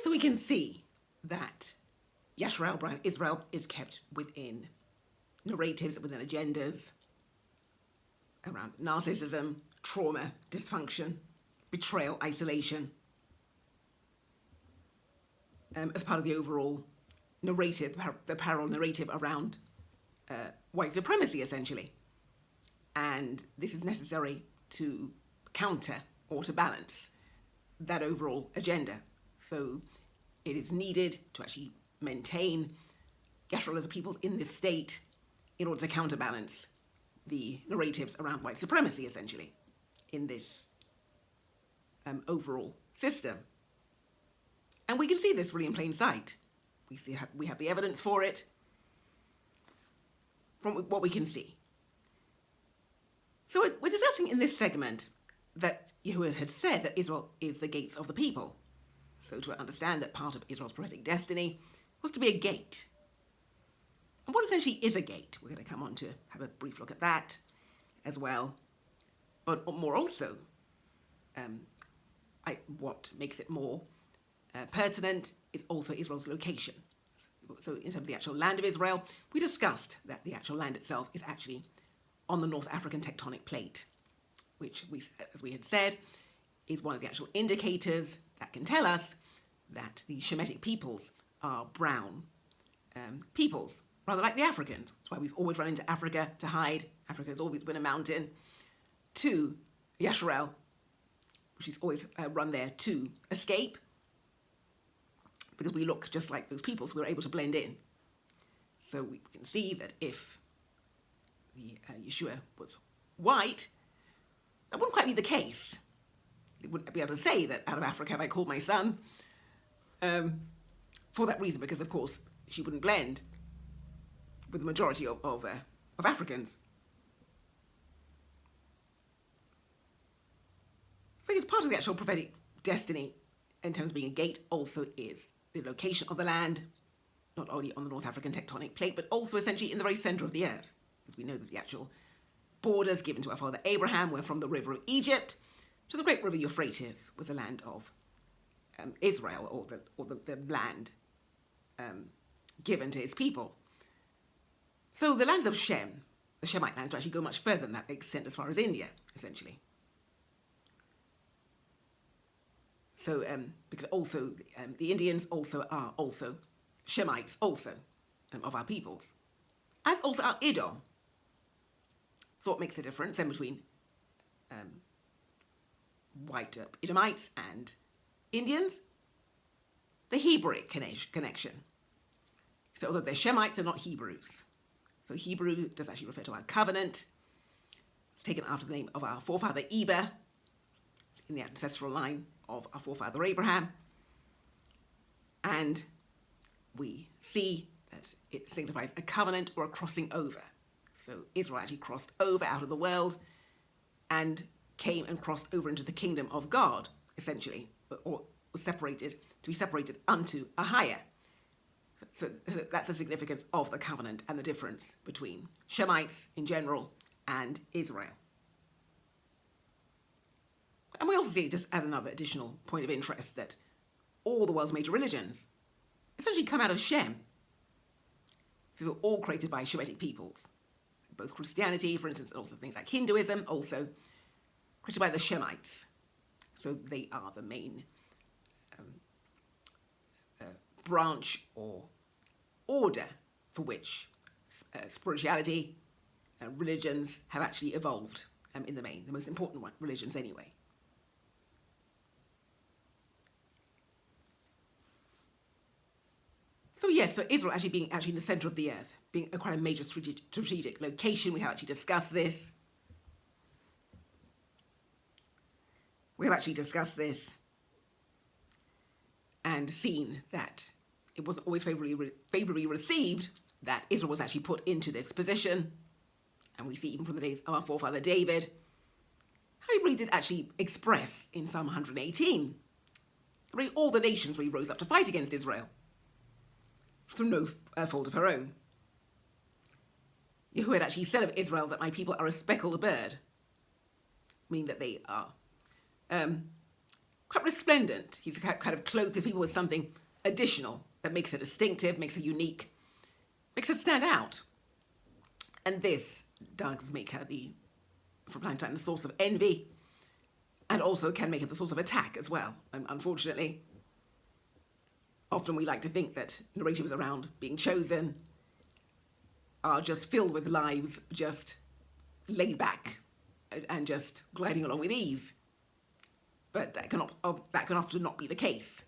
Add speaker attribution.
Speaker 1: so we can see that Yasharel, Brian Israel, is kept within narratives, within agendas around narcissism, trauma, dysfunction, betrayal, isolation, as part of the overall narrative, the parallel narrative around white supremacy, essentially. And this is necessary to counter or to balance that overall agenda. So it is needed to actually maintain Yasharel as a people in this state in order to counterbalance the narratives around white supremacy, essentially, in this overall system. And we can see this really in plain sight. We have the evidence for it from what we can see. So we're discussing in this segment that Yahuwah had said that Israel is the gates of the people. So to understand that part of Israel's prophetic destiny was to be a gate. And what essentially is a gate? We're going to come on to have a brief look at that as well. But more also, what makes it more pertinent is also Israel's location. So in terms of the actual land of Israel, we discussed that the actual land itself is actually on the North African tectonic plate, which, as we had said, is one of the actual indicators that can tell us that the Shemitic peoples are brown peoples, rather like the Africans. That's why we've always run into Africa to hide. Africa has always been a mountain. To Yasharel, which is always run there to escape, because we look just like those people, so we're able to blend in. So we can see that if the Yeshua was white, that wouldn't quite be the case. He wouldn't be able to say that out of Africa have I called my son, for that reason, because of course she wouldn't blend with the majority of Africans. So it's part of the actual prophetic destiny in terms of being a gate also is the location of the land, not only on the North African tectonic plate, but also essentially in the very center of the earth. Because we know that the actual borders given to our father Abraham were from the river of Egypt to the great river Euphrates, with the land of Israel, or the land given to his people. So the lands of Shem, the Shemite lands, actually go much further than that. They extend as far as India, essentially. So, because also the Indians also are also Shemites, also of our peoples, as also are Edom. So what makes the difference then between white Edomites and Indians? The Hebraic connection. So although they're Shemites, they're not Hebrews. So Hebrew does actually refer to our covenant. It's taken after the name of our forefather Eber, in the ancestral line of our forefather Abraham. And we see that it signifies a covenant or a crossing over. So Israel actually crossed over out of the world and came and crossed over into the kingdom of God, essentially, or was separated, to be separated unto a higher. So that's the significance of the covenant and the difference between Shemites in general and Israel. And we also see, just as another additional point of interest, that all the world's major religions essentially come out of Shem. So they're all created by Shemitic peoples. Both Christianity, for instance, and also things like Hinduism, also created by the Shemites. So they are the main branch or order for which spirituality and religions have actually evolved in the main, the most important religions anyway. So yes, so Israel actually being in the center of the earth, being quite a major strategic location. We have actually discussed this. We have actually discussed this and seen that it was always favorably received that Israel was actually put into this position. And we see even from the days of our forefather David, how he really did actually express in Psalm 118, really all the nations really rose up to fight against Israel through no fault of her own. Yahuwah had actually said of Israel that my people are a speckled bird, meaning that they are quite resplendent. He's kind of clothed his people with something additional that makes it distinctive, makes it unique, makes it stand out. And this does make her from time to time, the source of envy, and also can make it the source of attack as well. And unfortunately, often we like to think that narratives around being chosen are just filled with lives just laid back and just gliding along with ease. But that can often not be the case.